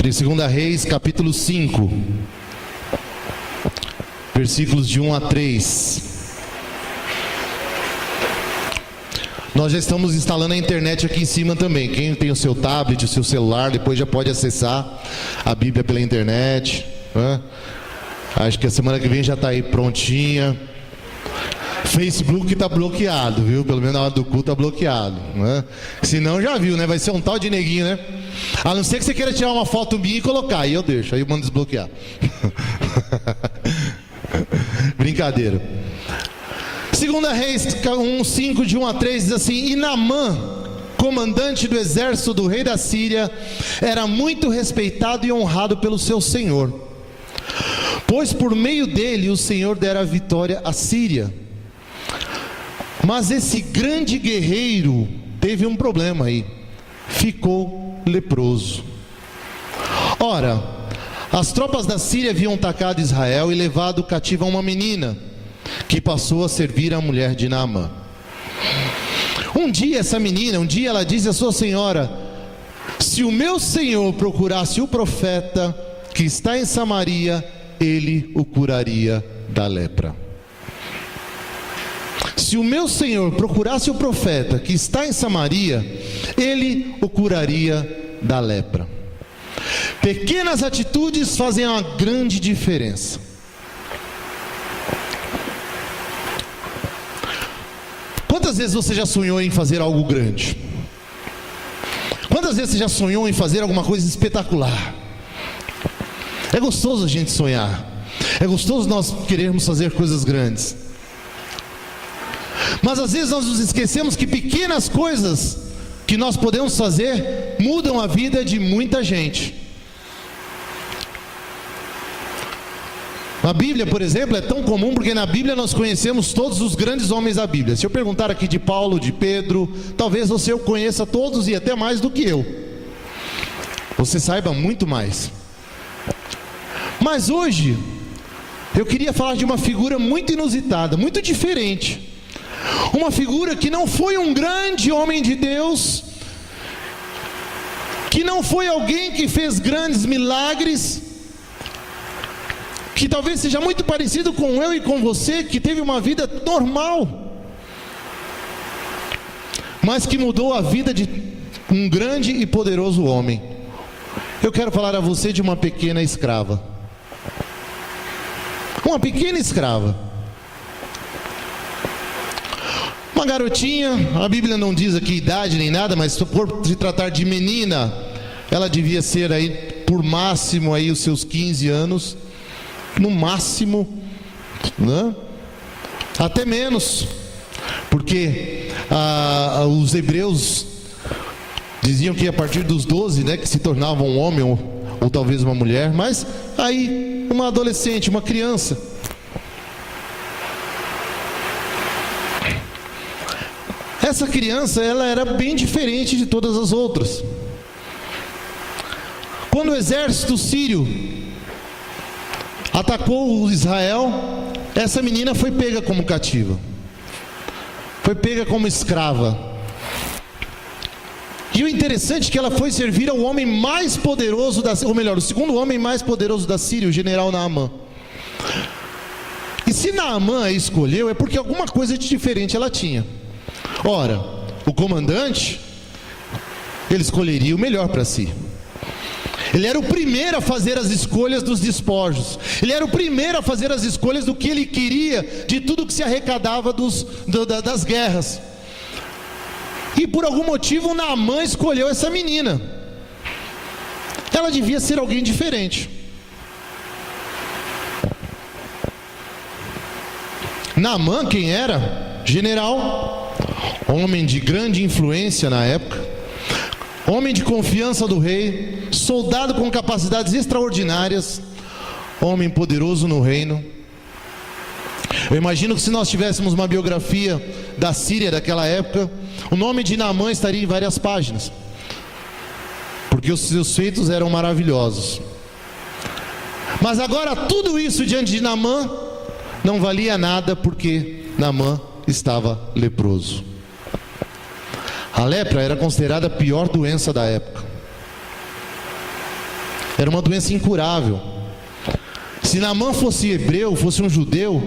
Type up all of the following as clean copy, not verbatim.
De 2 Reis, capítulo 5, versículos de 1 a 3. Nós já estamos instalando a internet aqui em cima também. Quem tem o seu tablet, o seu celular, depois já pode acessar a Bíblia pela internet, né? Acho que a semana que vem já está aí prontinha. Facebook está bloqueado, viu? Pelo menos na hora do culto está bloqueado, né? Se não, já viu, né? Vai ser um tal de neguinho, né? A não ser que você queira tirar uma foto minha e colocar, aí eu deixo, aí eu mando desbloquear. Brincadeira. 2 Reis 1:5, de 1 a 3, diz assim: E Naamã, comandante do exército do rei da Síria, era muito respeitado e honrado pelo seu senhor, pois por meio dele o Senhor dera a vitória à Síria. Mas esse grande guerreiro teve um problema aí: ficou leproso. Ora, as tropas da Síria haviam atacado Israel e levado cativa uma menina, que passou a servir a mulher de Naamã. Um dia ela disse à sua senhora: se o meu senhor procurasse o profeta que está em Samaria, ele o curaria da lepra. Se o meu senhor procurasse o profeta que está em Samaria, ele o curaria da lepra. Pequenas atitudes fazem uma grande diferença. Quantas vezes você já sonhou em fazer algo grande? Quantas vezes você já sonhou em fazer alguma coisa espetacular? É gostoso a gente sonhar. É gostoso nós querermos fazer coisas grandes. Mas às vezes nós nos esquecemos que pequenas coisas que nós podemos fazer mudam a vida de muita gente. A Bíblia, por exemplo, é tão comum porque na Bíblia nós conhecemos todos os grandes homens da Bíblia. Se eu perguntar aqui de Paulo, de Pedro, talvez você o conheça todos e até mais do que eu. Você saiba muito mais. Mas hoje eu queria falar de uma figura muito inusitada, muito diferente. Uma figura que não foi um grande homem de Deus, que não foi alguém que fez grandes milagres, que talvez seja muito parecido com eu e com você, que teve uma vida normal, mas que mudou a vida de um grande e poderoso homem. Eu quero falar a você de uma pequena escrava. Uma pequena escrava. Uma garotinha, a Bíblia não diz aqui idade nem nada, mas por se tratar de menina, ela devia ser aí, por máximo aí, os seus 15 anos. No máximo, né? Até menos, porque os hebreus diziam que a partir dos 12, né, que se tornava um homem ou talvez uma mulher, mas aí uma adolescente, uma criança. Essa criança, ela era bem diferente de todas as outras. Quando o exército sírio atacou Israel, essa menina foi pega como cativa, foi pega como escrava. E o interessante é que ela foi servir ao homem mais poderoso ou melhor, o segundo homem mais poderoso da Síria, o general Naamã. E se Naamã a escolheu, é porque alguma coisa de diferente ela tinha. Ora, o comandante, ele escolheria o melhor para si. Ele era o primeiro a fazer as escolhas dos despojos. Ele era o primeiro a fazer as escolhas do que ele queria, de tudo que se arrecadava das guerras. E por algum motivo Naamã escolheu essa menina. Ela devia ser alguém diferente. Naamã, quem era? General, homem de grande influência na época, homem de confiança do rei, soldado com capacidades extraordinárias, homem poderoso no reino. Eu imagino que se nós tivéssemos uma biografia da Síria daquela época, o nome de Naamã estaria em várias páginas, porque os seus feitos eram maravilhosos. Mas agora tudo isso diante de Naamã não valia nada, porque Naamã estava leproso. A lepra era considerada a pior doença da época. Era uma doença incurável. Se Naamã fosse hebreu, fosse um judeu,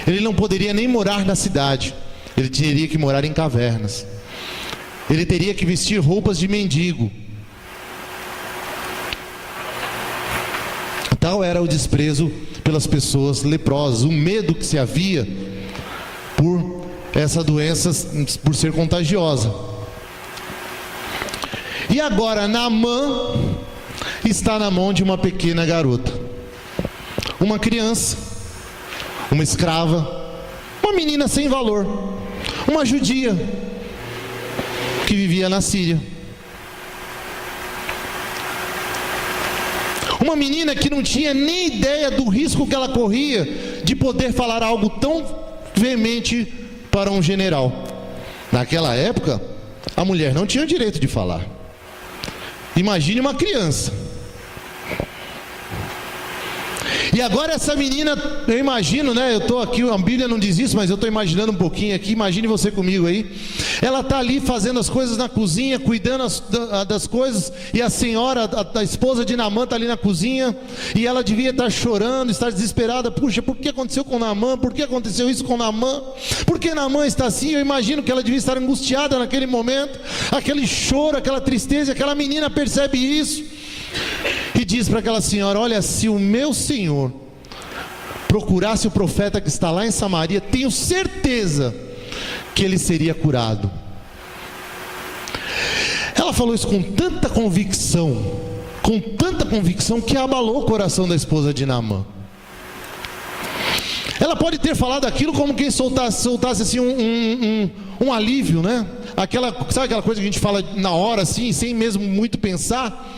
ele não poderia nem morar na cidade. Ele teria que morar em cavernas. Ele teria que vestir roupas de mendigo. Tal era o desprezo pelas pessoas leprosas, o medo que se havia por essa doença, por ser contagiosa. E agora Naamã está na mão de uma pequena garota, uma criança, uma escrava, uma menina sem valor, uma judia que vivia na Síria. Uma menina que não tinha nem ideia do risco que ela corria de poder falar algo tão veemente para um general. Naquela época, a mulher não tinha o direito de falar. Imagine uma criança. E agora essa menina, eu imagino, né? Eu estou aqui, a Bíblia não diz isso, mas eu estou imaginando um pouquinho aqui. Imagine você comigo aí. Ela está ali fazendo as coisas na cozinha, cuidando das coisas. E a senhora, a esposa de Naamã está ali na cozinha. E ela devia estar chorando, estar desesperada. Puxa, por que aconteceu com Naamã? Por que aconteceu isso com Naamã? Por que Naamã está assim? Eu imagino que ela devia estar angustiada naquele momento. Aquele choro, aquela tristeza. Aquela menina percebe isso e diz para aquela senhora: olha, se o meu senhor procurasse o profeta que está lá em Samaria, tenho certeza que ele seria curado. Ela falou isso com tanta convicção, que abalou o coração da esposa de Naamã. Ela pode ter falado aquilo como quem soltasse assim um alívio, né? Sabe aquela coisa que a gente fala na hora assim, sem mesmo muito pensar?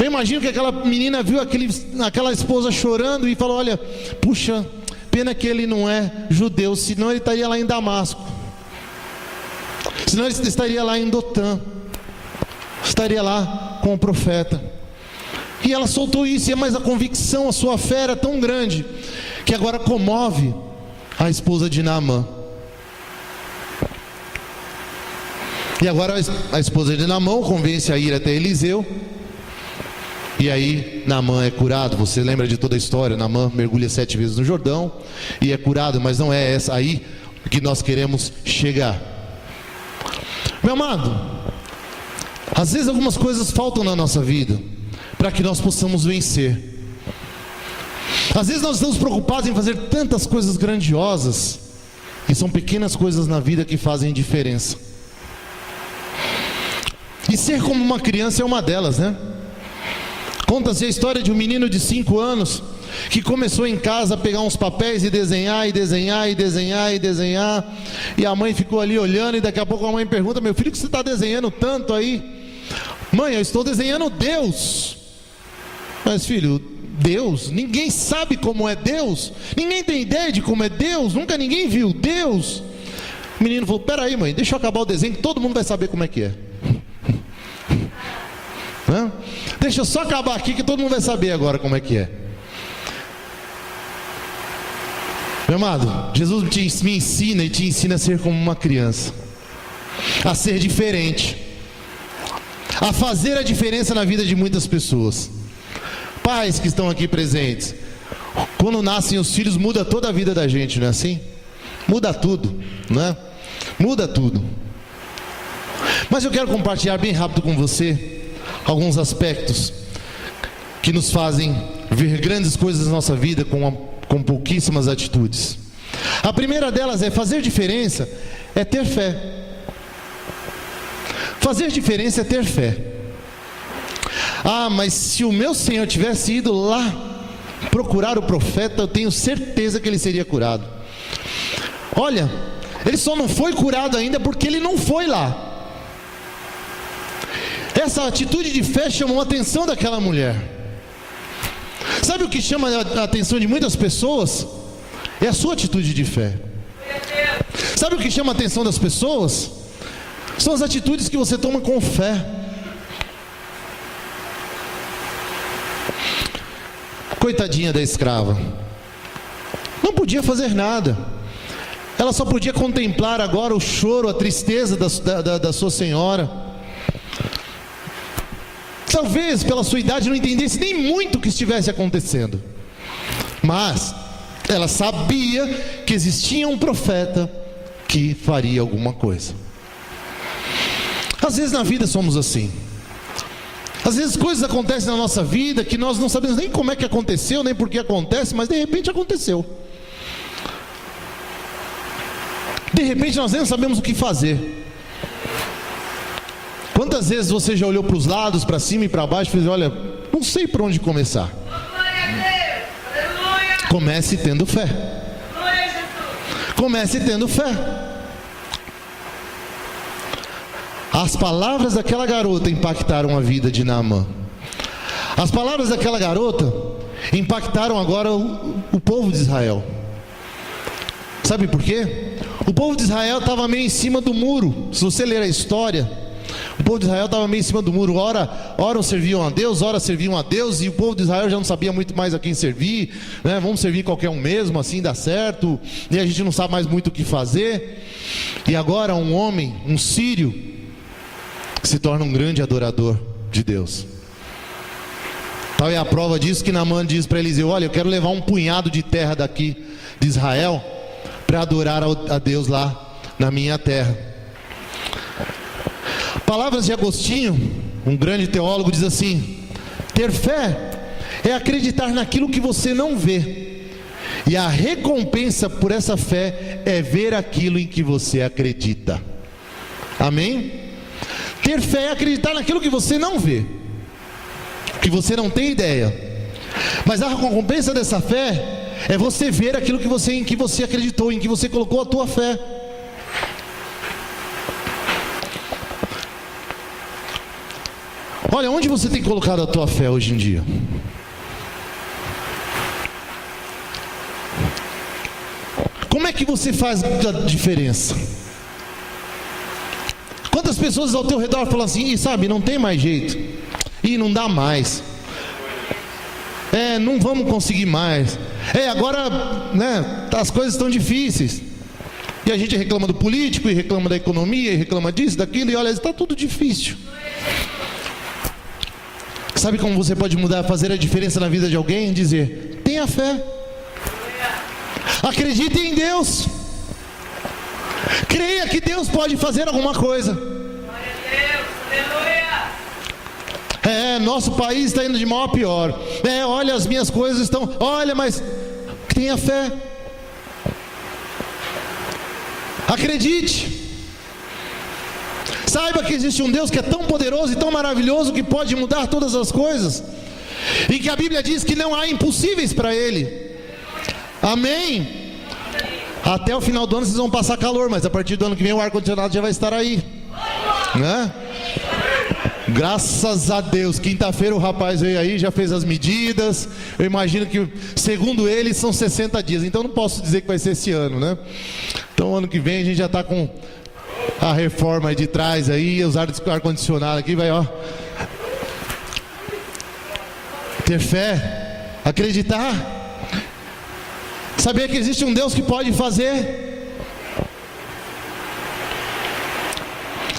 Eu imagino que aquela menina viu aquela esposa chorando e falou: olha, puxa, pena que ele não é judeu, senão ele estaria lá em Damasco, senão ele estaria lá em Dotã, estaria lá com o profeta. E ela soltou isso, mas a convicção, a sua fé era tão grande, que agora comove a esposa de Naamã. E agora a esposa de Naamã convence a ir até Eliseu. E aí Naamã é curado. Você lembra de toda a história? Naamã mergulha 7 vezes no Jordão e é curado, mas não é essa aí que nós queremos chegar. Meu amado, às vezes algumas coisas faltam na nossa vida para que nós possamos vencer. Às vezes nós estamos preocupados em fazer tantas coisas grandiosas, e são pequenas coisas na vida que fazem diferença. E ser como uma criança é uma delas, né? Conta-se a história de um menino de 5 anos que começou em casa a pegar uns papéis e desenhar, e a mãe ficou ali olhando, e daqui a pouco a mãe pergunta: meu filho, o que você está desenhando tanto aí? Mãe, eu estou desenhando Deus. Mas filho, Deus? Ninguém sabe como é Deus, ninguém tem ideia de como é Deus, nunca ninguém viu Deus. O menino falou: peraí mãe, deixa eu acabar o desenho que todo mundo vai saber como é que é. Deixa eu só acabar aqui que todo mundo vai saber agora como é que é. Meu amado, Jesus me ensina e te ensina a ser como uma criança, a ser diferente, a fazer a diferença na vida de muitas pessoas. Pais que estão aqui presentes, quando nascem os filhos, muda toda a vida da gente, não é assim? Muda tudo, não é? Muda tudo. Mas eu quero compartilhar bem rápido com você alguns aspectos que nos fazem ver grandes coisas na nossa vida com pouquíssimas atitudes. A primeira delas é: fazer diferença é ter fé. Fazer diferença é ter fé. Ah, mas se o meu Senhor tivesse ido lá procurar o profeta, eu tenho certeza que ele seria curado. Olha, ele só não foi curado ainda porque ele não foi lá. Essa atitude de fé chamou a atenção daquela mulher. Sabe o que chama a atenção de muitas pessoas? É a sua atitude de fé. Sabe o que chama a atenção das pessoas? São as atitudes que você toma com fé. Coitadinha da escrava, não podia fazer nada. Ela só podia contemplar agora o choro, a tristeza da sua senhora. talvez pela sua idade não entendesse nem muito o que estivesse acontecendo, mas ela sabia que existia um profeta que faria alguma coisa. Às vezes na vida somos assim. Às vezes coisas acontecem na nossa vida que nós não sabemos nem como é que aconteceu, nem por que acontece, mas de repente aconteceu. De repente nós nem sabemos o que fazer. Quantas vezes você já olhou para os lados, para cima e para baixo e fez: olha, não sei por onde começar. Comece tendo fé. Comece tendo fé. As palavras daquela garota impactaram a vida de Naamã. As palavras daquela garota impactaram agora o povo de Israel. Sabe por quê? O povo de Israel estava meio em cima do muro. Se você ler a história, o povo de Israel estava meio em cima do muro. Ora serviam a Deus, ora serviam a Deus, e o povo de Israel já não sabia muito mais a quem servir, né? Vamos servir qualquer um mesmo, assim dá certo, e a gente não sabe mais muito o que fazer. E agora um homem, um sírio, se torna um grande adorador de Deus. Tal é a prova disso que Naamã diz para Eliseu: olha, eu quero levar um punhado de terra daqui de Israel para adorar a Deus lá na minha terra. Palavras de Agostinho, um grande teólogo, diz assim: ter fé é acreditar naquilo que você não vê, e a recompensa por essa fé é ver aquilo em que você acredita. Amém? Ter fé é acreditar naquilo que você não vê, que você não tem ideia, mas a recompensa dessa fé é você ver aquilo em que você acreditou, em que você colocou a tua fé. Olha, onde você tem colocado a tua fé hoje em dia? Como é que você faz a diferença? Quantas pessoas ao teu redor falam assim: sabe, não tem mais jeito, não dá mais, não vamos conseguir mais, agora, né, as coisas estão difíceis, e a gente reclama do político, e reclama da economia, e reclama disso, daquilo, e olha, está tudo difícil. Sabe como você pode mudar, fazer a diferença na vida de alguém? Dizer: tenha fé, acredite em Deus, creia que Deus pode fazer alguma coisa. Nosso país está indo de mal a pior. Olha, as minhas coisas estão... Olha, mas tenha fé. Acredite. Saiba que existe um Deus que é tão poderoso e tão maravilhoso que pode mudar todas as coisas, e que a Bíblia diz que não há impossíveis para Ele. Amém? Até o final do ano vocês vão passar calor, mas a partir do ano que vem o ar-condicionado já vai estar aí, né? Graças a Deus. Quinta-feira o rapaz veio aí, já fez as medidas. Eu imagino que, segundo ele, são 60 dias. Então não posso dizer que vai ser esse ano, né? Então ano que vem a gente já está com a reforma aí de trás aí, os ar-condicionado aqui, vai, ó. Ter fé, acreditar, saber que existe um Deus que pode fazer.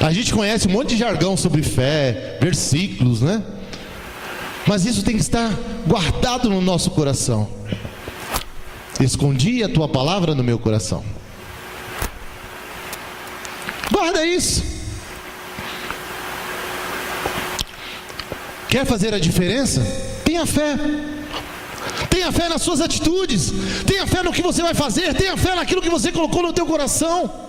A gente conhece um monte de jargão sobre fé, versículos, né? Mas isso tem que estar guardado no nosso coração. Escondi a tua palavra no meu coração. Guarda isso. Quer fazer a diferença? Tenha fé. Tenha fé nas suas atitudes. Tenha fé no que você vai fazer. Tenha fé naquilo que você colocou no teu coração.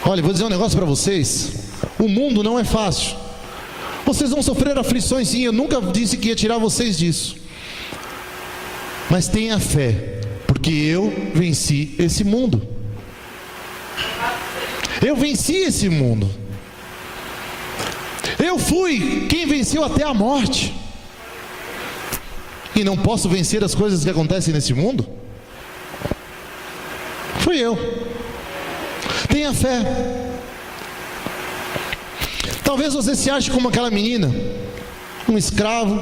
Olha, vou dizer um negócio para vocês. O mundo não é fácil. Vocês vão sofrer aflições, sim. Eu nunca disse que ia tirar vocês disso. Mas tenha fé, porque eu venci esse mundo. Eu venci esse mundo. Eu fui quem venceu até a morte. E não posso vencer as coisas que acontecem nesse mundo? Fui eu. Tenha fé. Talvez você se ache como aquela menina, um escravo,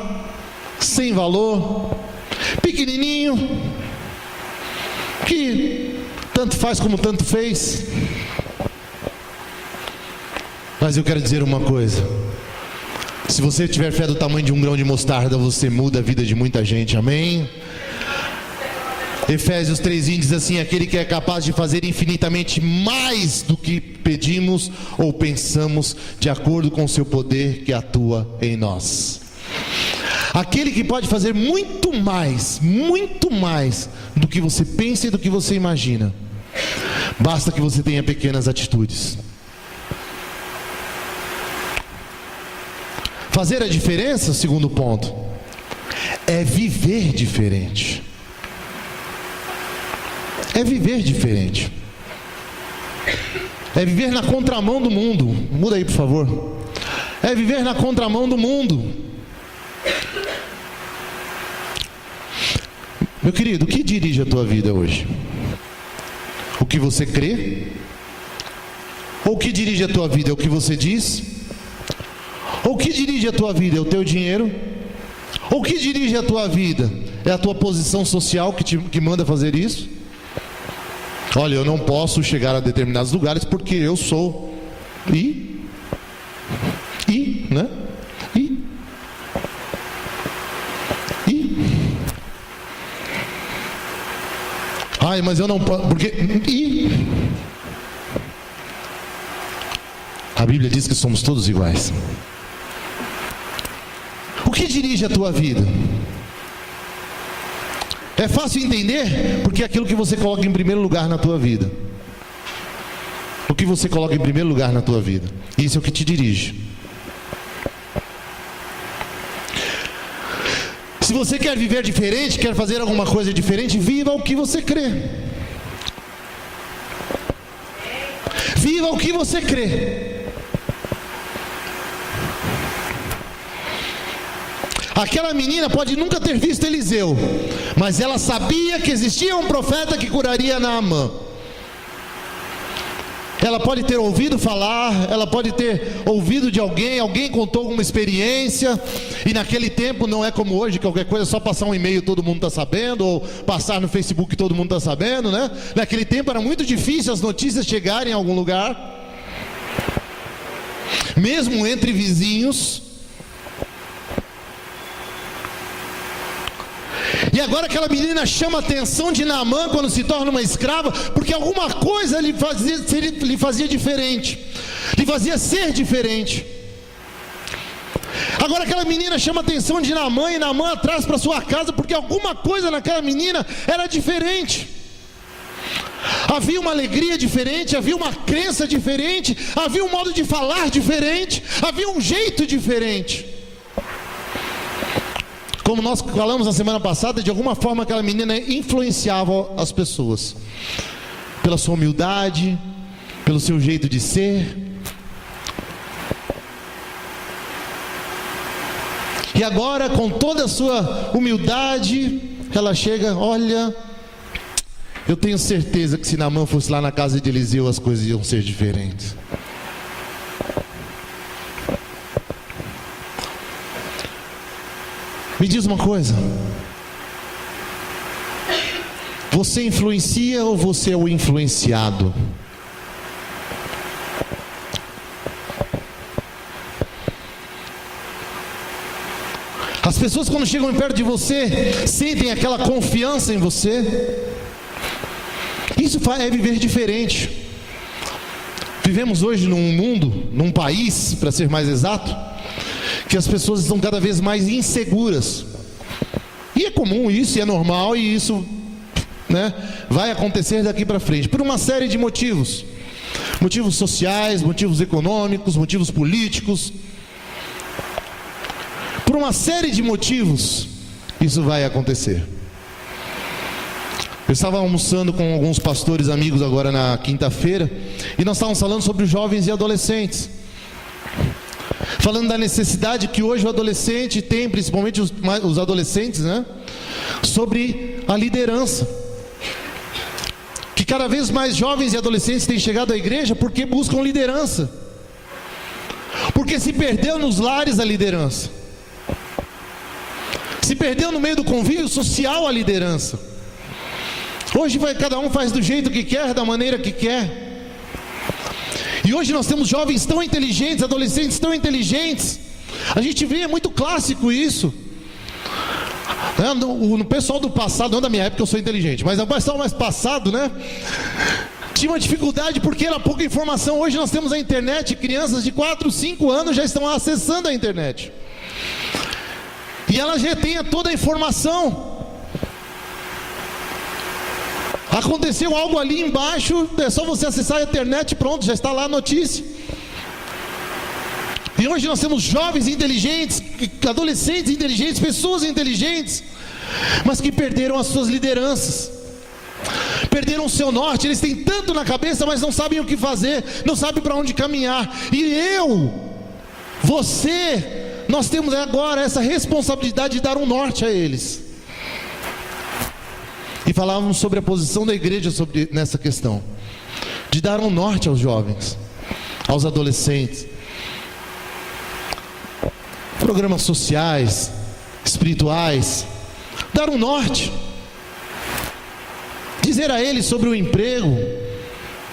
sem valor, pequenininho, que tanto faz como tanto fez. Mas eu quero dizer uma coisa: se você tiver fé do tamanho de um grão de mostarda, você muda a vida de muita gente, amém? Efésios 3:20 diz assim: aquele que é capaz de fazer infinitamente mais do que pedimos ou pensamos, de acordo com o seu poder que atua em nós. Aquele que pode fazer muito mais do que você pensa e do que você imagina. Basta que você tenha pequenas atitudes. Fazer a diferença, segundo ponto, é viver diferente. É viver diferente. É viver na contramão do mundo. Muda aí, por favor. É viver na contramão do mundo. Meu querido, o que dirige a tua vida hoje? O que você crê? Ou o que dirige a tua vida é o que você diz? Ou o que dirige a tua vida é o teu dinheiro? Ou o que dirige a tua vida é a tua posição social que manda fazer isso? Olha, eu não posso chegar a determinados lugares porque eu sou. Né? Ai, mas eu não posso, porque... A Bíblia diz que somos todos iguais. O que dirige a tua vida? É fácil entender, porque é aquilo que você coloca em primeiro lugar na tua vida. O que você coloca em primeiro lugar na tua vida, isso é o que te dirige. Se você quer viver diferente, quer fazer alguma coisa diferente, viva o que você crê. Viva o que você crê. Aquela menina pode nunca ter visto Eliseu, mas ela sabia que existia um profeta que curaria Naamã. Ela pode ter ouvido falar, ela pode ter ouvido de alguém contou alguma experiência, e naquele tempo não é como hoje, qualquer coisa é só passar um e-mail todo mundo está sabendo, ou passar no Facebook todo mundo está sabendo, né? Naquele tempo era muito difícil as notícias chegarem a algum lugar, mesmo entre vizinhos. E agora aquela menina chama a atenção de Naamã quando se torna uma escrava, porque alguma coisa lhe fazia diferente, lhe fazia ser diferente. Agora aquela menina chama a atenção de Naamã, e Naamã traz para sua casa, porque alguma coisa naquela menina era diferente. Havia uma alegria diferente, havia uma crença diferente, havia um modo de falar diferente, havia um jeito diferente. Como nós falamos na semana passada, de alguma forma aquela menina influenciava as pessoas, pela sua humildade, pelo seu jeito de ser. E agora, com toda a sua humildade, ela chega: olha, eu tenho certeza que se Naamã fosse lá na casa de Eliseu, as coisas iam ser diferentes. Me diz uma coisa: você influencia ou você é o influenciado? As pessoas, quando chegam perto de você, sentem aquela confiança em você. Isso é viver diferente. Vivemos hoje num mundo, num país, para ser mais exato, que as pessoas estão cada vez mais inseguras. E é comum isso, e é normal, e isso, né, vai acontecer daqui para frente, por uma série de motivos. Motivos sociais, motivos econômicos, motivos políticos. Por uma série de motivos, isso vai acontecer. Eu estava almoçando com alguns pastores amigos agora na quinta-feira, e nós estávamos falando sobre os jovens e adolescentes, falando da necessidade que hoje o adolescente tem, principalmente os adolescentes, né? Sobre a liderança. Que cada vez mais jovens e adolescentes têm chegado à igreja porque buscam liderança. Porque se perdeu nos lares a liderança. Se perdeu no meio do convívio social a liderança. Hoje cada um faz do jeito que quer, da maneira que quer. E hoje nós temos jovens tão inteligentes, adolescentes tão inteligentes. A gente vê, é muito clássico isso. No pessoal do passado, não da minha época, eu sou inteligente, mas o pessoal mais passado, né? Tinha uma dificuldade porque era pouca informação. Hoje nós temos a internet, crianças de 4, 5 anos já estão acessando a internet. E ela já tem toda a informação. Aconteceu algo ali embaixo, é só você acessar a internet, pronto, já está lá a notícia. E hoje nós temos jovens inteligentes, adolescentes inteligentes, pessoas inteligentes, mas que perderam as suas lideranças, perderam o seu norte. Eles têm tanto na cabeça, mas não sabem o que fazer, não sabem para onde caminhar. E você, nós temos agora essa responsabilidade de dar um norte a eles. E falávamos sobre a posição da igreja nessa questão, de dar um norte aos jovens, aos adolescentes. Programas sociais, espirituais, dar um norte, dizer a eles sobre o emprego,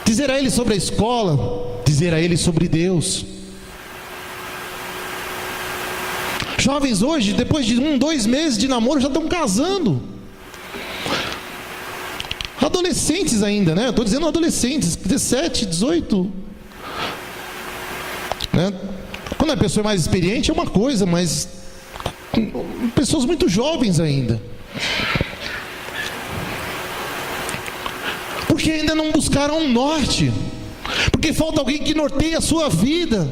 dizer a eles sobre a escola, dizer a eles sobre Deus. Jovens hoje, depois de 1, 2 meses de namoro, já estão casando. Adolescentes ainda, né? Estou dizendo adolescentes, 17, 18, né? Quando a pessoa é mais experiente é uma coisa, mas pessoas muito jovens ainda. Porque ainda não buscaram um norte. Porque falta alguém que norteie a sua vida,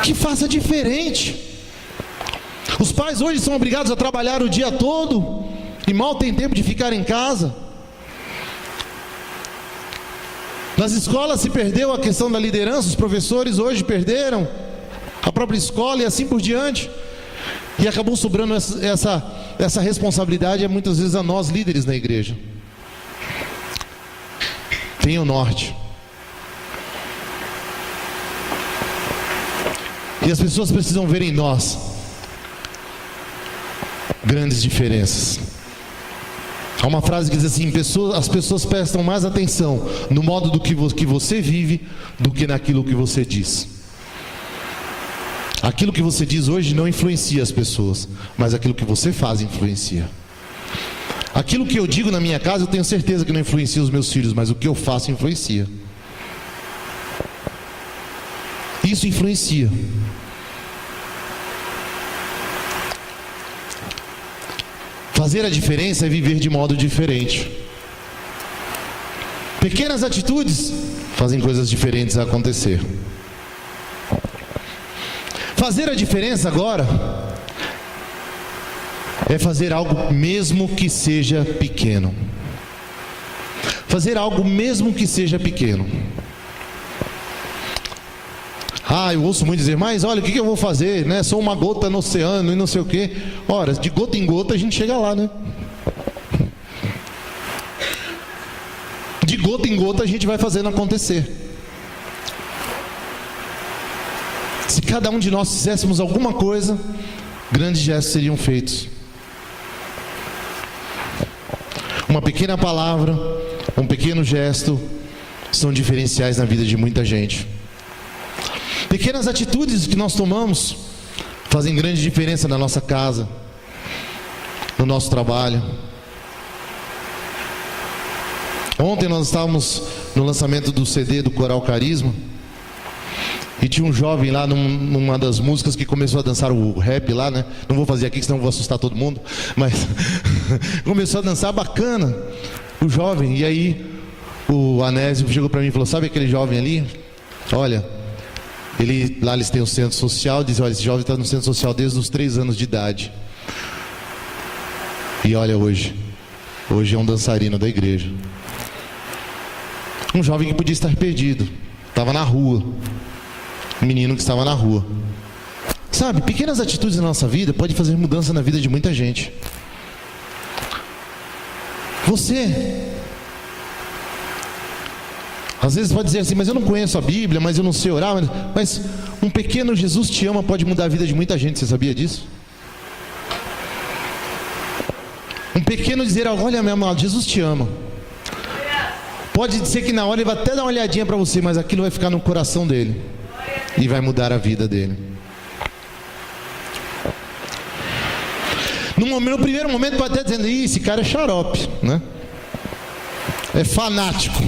que faça diferente. Os pais hoje são obrigados a trabalhar o dia todo e mal tem tempo de ficar em casa. Nas escolas se perdeu a questão da liderança, os professores hoje perderam a própria escola e assim por diante. E acabou sobrando essa responsabilidade muitas vezes a nós líderes na igreja. Tenha o norte. E as pessoas precisam ver em nós grandes diferenças. Há uma frase que diz assim: as pessoas prestam mais atenção no modo do que você vive do que naquilo que você diz. Aquilo que você diz hoje não influencia as pessoas, mas aquilo que você faz influencia. Aquilo que eu digo na minha casa eu tenho certeza que não influencia os meus filhos, mas o que eu faço influencia. Isso influencia. Fazer a diferença é viver de modo diferente. Pequenas atitudes fazem coisas diferentes acontecer. Fazer a diferença agora é fazer algo mesmo que seja pequeno. Fazer algo mesmo que seja pequeno. Eu ouço muito dizer, mas olha, o que eu vou fazer, né? Sou uma gota no oceano e não sei o quê. Ora, de gota em gota a gente chega lá, né? De gota em gota a gente vai fazendo acontecer. Se cada um de nós fizéssemos alguma coisa, grandes gestos seriam feitos. Uma pequena palavra, um pequeno gesto são diferenciais na vida de muita gente. Pequenas atitudes que nós tomamos fazem grande diferença na nossa casa, no nosso trabalho. Ontem nós estávamos no lançamento do CD do Coral Carisma e tinha um jovem lá numa das músicas que começou a dançar o rap lá, né? Não vou fazer aqui, senão vou assustar todo mundo, mas começou a dançar bacana o jovem. E aí o Anésio chegou para mim e falou: sabe aquele jovem ali? Olha, lá eles têm um centro social. Diz: olha, esse jovem está no centro social desde os 3 anos de idade. E olha, hoje é um dançarino da igreja. Um jovem que podia estar perdido, estava na rua. Um menino que estava na rua. Sabe, pequenas atitudes na nossa vida podem fazer mudança na vida de muita gente. Você às vezes pode dizer assim: mas eu não conheço a Bíblia, mas eu não sei orar. Mas um pequeno Jesus te ama pode mudar a vida de muita gente. Você sabia disso? Um pequeno dizer: olha, meu amado, Jesus te ama. Pode ser que na hora ele vai até dar uma olhadinha para você, mas aquilo vai ficar no coração dele e vai mudar a vida dele. No primeiro momento pode até dizer, esse cara é xarope, né? É fanático.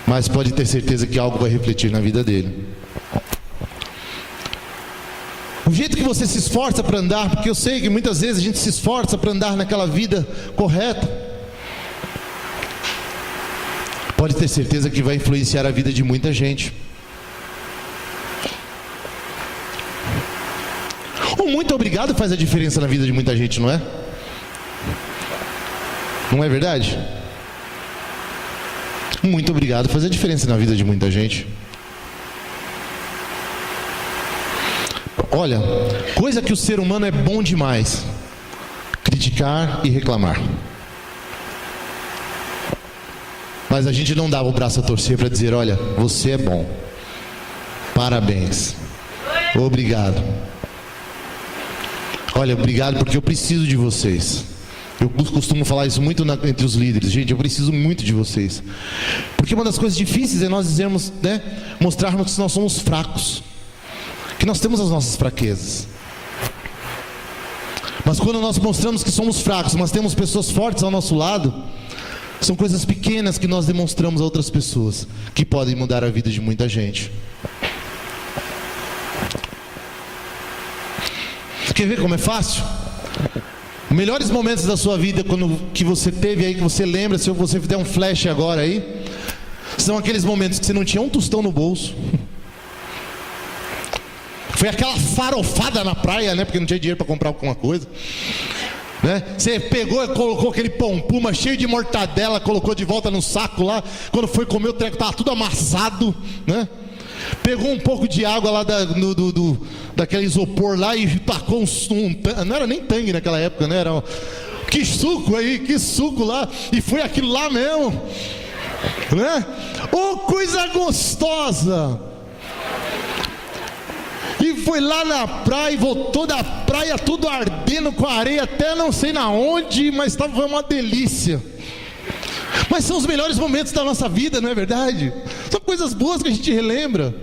Mas pode ter certeza que algo vai refletir na vida dele. O jeito que você se esforça para andar, porque eu sei que muitas vezes a gente se esforça para andar naquela vida correta, pode ter certeza que vai influenciar a vida de muita gente. Um muito obrigado faz a diferença na vida de muita gente, não é? Não é verdade? Muito obrigado faz a diferença na vida de muita gente. Olha, coisa que o ser humano é bom demais: criticar e reclamar. Mas a gente não dava o braço a torcer para dizer, olha, você é bom, parabéns, obrigado. Olha, obrigado porque eu preciso de vocês. Eu costumo falar isso muito entre os líderes. Gente, eu preciso muito de vocês. Porque uma das coisas difíceis é nós dizermos, né, mostrarmos que nós somos fracos, que nós temos as nossas fraquezas. Mas quando nós mostramos que somos fracos, mas temos pessoas fortes ao nosso lado, são coisas pequenas que nós demonstramos a outras pessoas, que podem mudar a vida de muita gente. Quer ver como é fácil? Melhores momentos da sua vida, que você teve aí, que você lembra, se você fizer um flash agora aí, são aqueles momentos que você não tinha um tostão no bolso. Foi aquela farofada na praia, né? Porque não tinha dinheiro para comprar alguma coisa, né? Você pegou e colocou aquele pão puma cheio de mortadela, colocou de volta no saco lá. Quando foi comer, o treco estava tudo amassado, né? Pegou um pouco de água lá daquele isopor lá e tacou não era nem tangue naquela época, né? Era que suco lá, e foi aquilo lá mesmo, né? Oh, coisa gostosa! E foi lá na praia e voltou da praia tudo ardendo com areia até não sei na onde, mas foi uma delícia. Mas são os melhores momentos da nossa vida, não é verdade? São coisas boas que a gente relembra.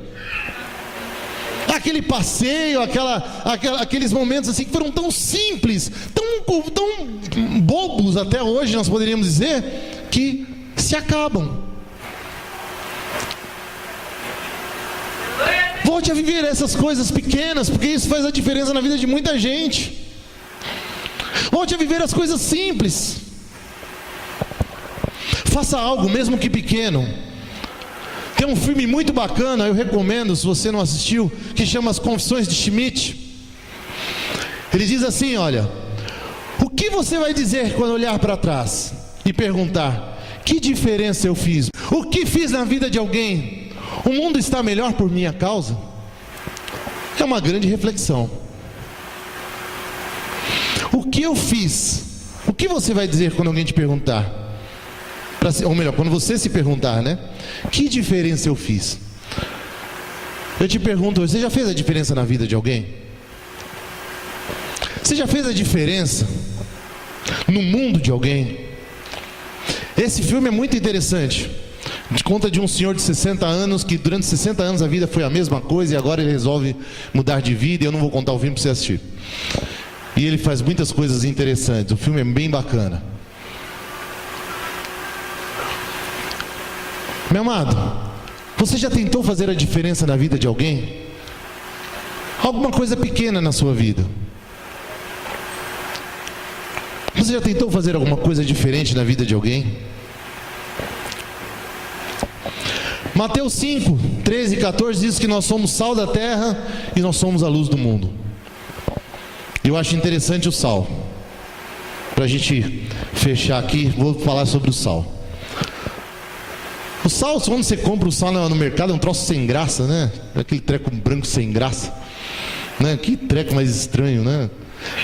Aquele passeio, aqueles momentos assim que foram tão simples, tão bobos até hoje, nós poderíamos dizer, que se acabam. Volte a viver essas coisas pequenas, porque isso faz a diferença na vida de muita gente. Volte a viver as coisas simples. Faça algo, mesmo que pequeno. Tem um filme muito bacana, eu recomendo, se você não assistiu, que chama As Confissões de Schmidt. Ele diz assim, olha, o que você vai dizer quando olhar para trás e perguntar, que diferença eu fiz? O que fiz na vida de alguém? O mundo está melhor por minha causa? É uma grande reflexão. O que eu fiz? O que você vai dizer quando alguém te perguntar? Ou melhor, quando você se perguntar, né? Que diferença eu fiz? Eu te pergunto, você já fez a diferença na vida de alguém? Você já fez a diferença no mundo de alguém? Esse filme é muito interessante. Conta de um senhor de 60 anos que durante 60 anos a vida foi a mesma coisa e agora ele resolve mudar de vida, e eu não vou contar o filme para você assistir. E ele faz muitas coisas interessantes. O filme é bem bacana. Meu amado, você já tentou fazer a diferença na vida de alguém? Alguma coisa pequena na sua vida. Você já tentou fazer alguma coisa diferente na vida de alguém? Mateus 5, 13 e 14 diz que nós somos sal da terra e nós somos a luz do mundo. Eu acho interessante o sal. Para a gente fechar aqui, vou falar sobre o sal. O sal, quando você compra o sal no mercado, é um troço sem graça, né? Aquele treco branco sem graça, né? Que treco mais estranho, né?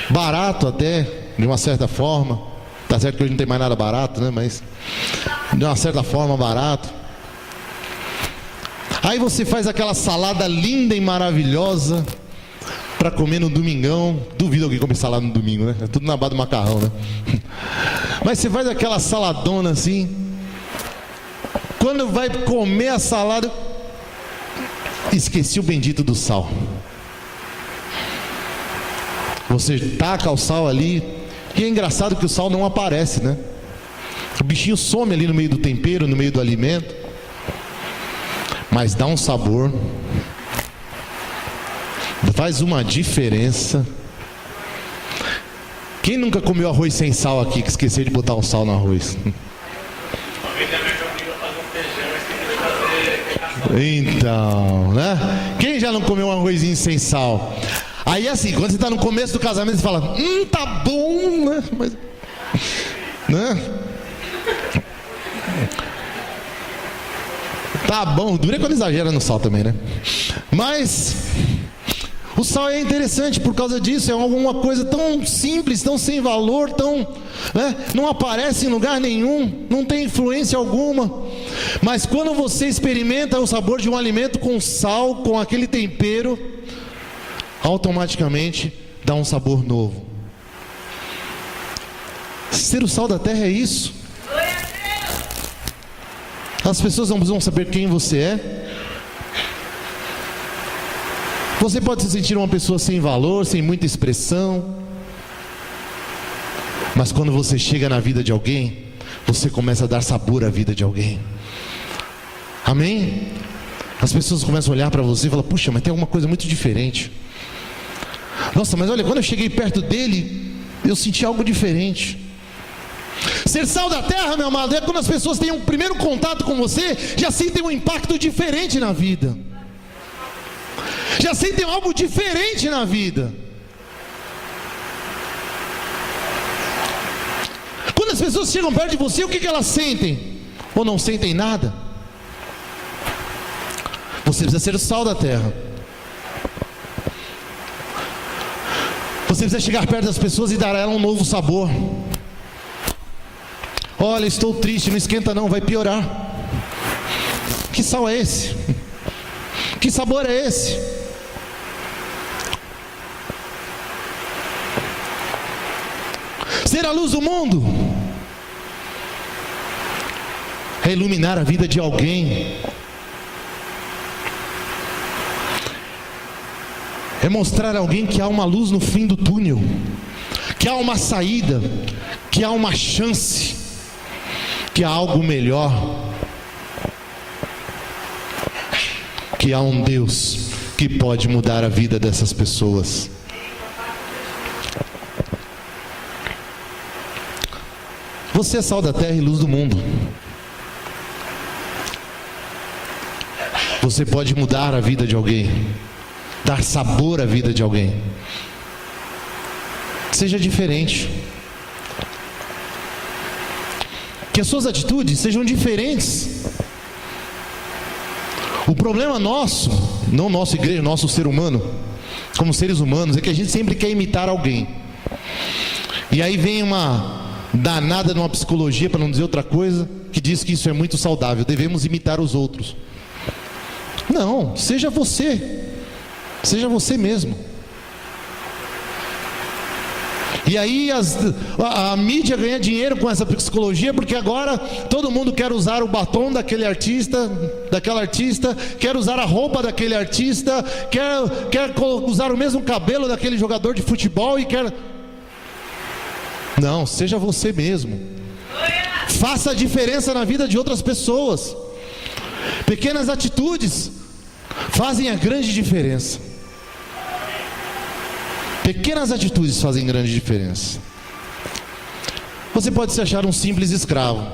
Barato até, de uma certa forma. Tá certo que hoje não tem mais nada barato, né? Mas de uma certa forma barato. Aí você faz aquela salada linda e maravilhosa para comer no domingão. Duvido alguém comer salada no domingo, né? É tudo na base do macarrão, né? Mas você faz aquela saladona assim. Quando vai comer a salada, esqueci o bendito do sal. Você taca o sal ali, e é engraçado que o sal não aparece, né? O bichinho some ali no meio do tempero, no meio do alimento, mas dá um sabor, faz uma diferença. Quem nunca comeu arroz sem sal aqui, que esqueceu de botar um sal no arroz? Então, né? Quem já não comeu um arrozinho sem sal? Aí assim, quando você está no começo do casamento, você fala, tá bom, né? Mas, né? Tá bom, dura quando exagera no sal também, né? Mas o sal é interessante por causa disso, é alguma coisa tão simples, tão sem valor, tão, né? Não aparece em lugar nenhum, não tem influência alguma. Mas quando você experimenta o sabor de um alimento com sal, com aquele tempero, automaticamente dá um sabor novo. Ser o sal da terra é isso. As pessoas não precisam saber quem você é. Você pode se sentir uma pessoa sem valor, sem muita expressão, mas quando você chega na vida de alguém, você começa a dar sabor à vida de alguém. Amém? As pessoas começam a olhar para você e falar, puxa, mas tem alguma coisa muito diferente. Nossa, mas olha, quando eu cheguei perto dele, eu senti algo diferente. Ser sal da terra, meu amado, é quando as pessoas têm um primeiro contato com você, já sentem um impacto diferente na vida, já sentem algo diferente na vida. Quando as pessoas chegam perto de você, o que elas sentem? Ou não sentem nada? Você precisa ser o sal da terra. Você precisa chegar perto das pessoas e dar a ela um novo sabor. Olha, estou triste, não esquenta não, vai piorar. Que sal é esse? Que sabor é esse? Ser a luz do mundo é iluminar a vida de alguém, é mostrar a alguém que há uma luz no fim do túnel, que há uma saída, que há uma chance, que há algo melhor, que há um Deus que pode mudar a vida dessas pessoas. Você é sal da terra e luz do mundo. Você pode mudar a vida de alguém, dar sabor à vida de alguém. Seja diferente. Que as suas atitudes sejam diferentes. O problema nosso, não nossa igreja, nosso ser humano, como seres humanos, é que a gente sempre quer imitar alguém. E aí vem uma danada numa psicologia, para não dizer outra coisa, que diz que isso é muito saudável, devemos imitar os outros. Não, seja você mesmo. E aí a mídia ganha dinheiro com essa psicologia, porque agora todo mundo quer usar o batom daquele artista, daquela artista, quer usar a roupa daquele artista, quer usar o mesmo cabelo daquele jogador de futebol e quer... Não, seja você mesmo. Faça a diferença na vida de outras pessoas. Pequenas atitudes fazem a grande diferença. Pequenas atitudes fazem grande diferença. Você pode se achar um simples escravo.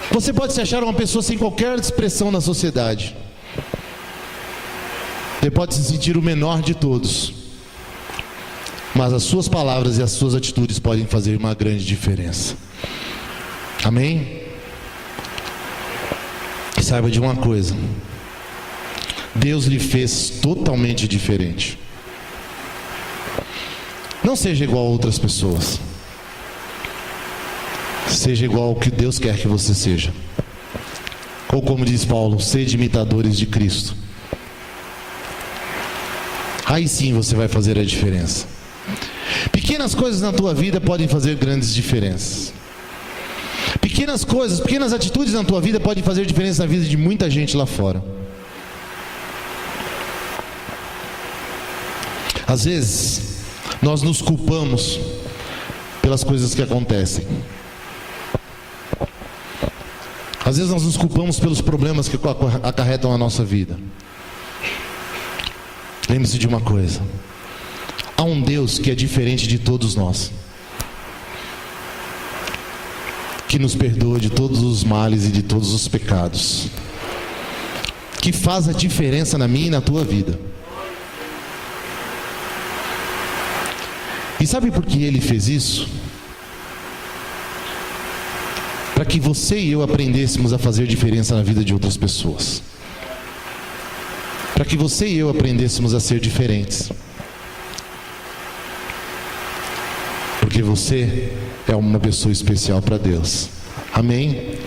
Você pode se achar uma pessoa sem qualquer expressão na sociedade. Você pode se sentir o menor de todos. Mas as suas palavras e as suas atitudes podem fazer uma grande diferença. Amém? E saiba de uma coisa: Deus lhe fez totalmente diferente. Não seja igual a outras pessoas. Seja igual ao que Deus quer que você seja. Ou como diz Paulo, sede imitadores de Cristo. Aí sim você vai fazer a diferença. Pequenas coisas na tua vida podem fazer grandes diferenças. Pequenas coisas, pequenas atitudes na tua vida podem fazer diferença na vida de muita gente lá fora. Às vezes, nós nos culpamos pelas coisas que acontecem. Às vezes nós nos culpamos pelos problemas que acarretam a nossa vida. Lembre-se de uma coisa: há um Deus que é diferente de todos nós, que nos perdoa de todos os males e de todos os pecados, que faz a diferença na minha e na tua vida. E sabe por que Ele fez isso? Para que você e eu aprendêssemos a fazer diferença na vida de outras pessoas. Para que você e eu aprendêssemos a ser diferentes. Porque você é uma pessoa especial para Deus. Amém?